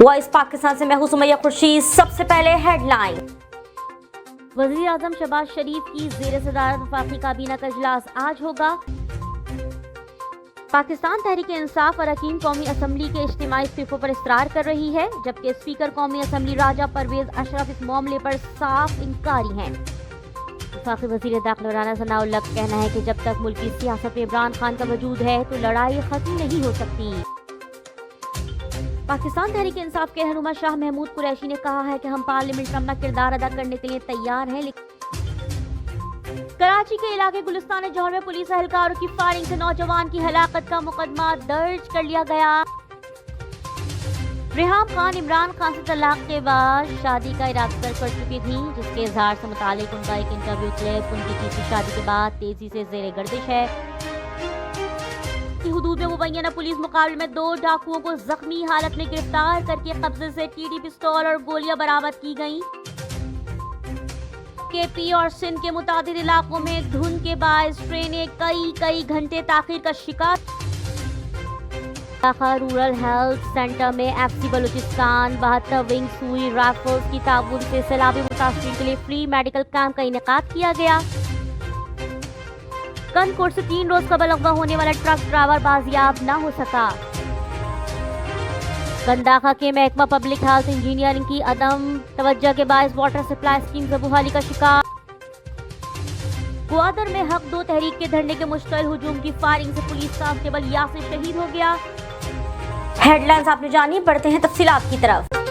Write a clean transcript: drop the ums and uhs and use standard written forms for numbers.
Voice Pakistan से मैं हूं सुमैया खुर्शीद। सबसे पहले हेडलाइन। वज़ीर आज़म शहबाज शरीफ की ज़ेर सदारत वफाकी काबीना का इजलास आज होगा। पाकिस्तान तहरीक इंसाफ अरकान कौमी असम्बली के इज्तिमाई इस्तीफों पर इसरार कर रही है, जबकि स्पीकर कौमी असम्बली राजा परवेज अशरफ इस मामले पर साफ इंकारी हैं। वफाकी वज़ीर दाखिला राना सनाउल्लाह का कहना है कि जब तक मुल्की सियासत में इमरान खान का वजूद है तो लड़ाई खत्म नहीं हो सकती। पाकिस्तान तहरीक इंसाफ के रहनुमा शाह महमूद कुरैशी ने कहा है कि हम पार्लियामेंट में अपना किरदार अदा करने के लिए तैयार हैं, लेकिन कराची के इलाके गुलिस्तान जौहर में पुलिस एहलकारों की फायरिंग से नौजवान की हलाकत का मुकदमा दर्ज कर लिया गया। रेहाम खान इमरान खान से तलाक के बाद शादी का इरादा कर चुकी थी, जिसके इजहार से मुतालिक उनका एक इंटरव्यू क्लिप उनकी तीसरी शादी के बाद तेजी से ज़ेरे गर्दिश है। की हुदूद में मुबैना पुलिस मुकाबले में 2 डाकुओं को जख्मी हालत में गिरफ्तार करके कब्जे से टीटी पिस्तौल और गोलियां बरामद की गईं। केपी और सिंध के मुतादिद इलाकों में धुंध के बायस ट्रेनें कई घंटे ताखीर का शिकार। रूरल हेल्थ सेंटर में एफसी बलूचिस्तान 72 विंग सुई राइफल्स की ताबून से सैलाबी मुतासरीन के लिए फ्री मेडिकल कैंप का इनेकाद किया गया। कनकोट से 3 रोज कबल अगवा होने वाला ट्रक ड्राइवर बाजियाब न हो सका। गंदाखा के महकमा पब्लिक हेल्थ इंजीनियरिंग की अदम तवज्जो के बायस वाटर सप्लाई स्कीम ज़बूहाली का शिकार। ग्वादर में हक 2 तहरीक के धरने के मुश्तइल हुजूम की फायरिंग से पुलिस कांस्टेबल यासिर शहीद हो गया। हेडलाइंस आपने जानी, बढ़ते हैं तफसीलात की तरफ।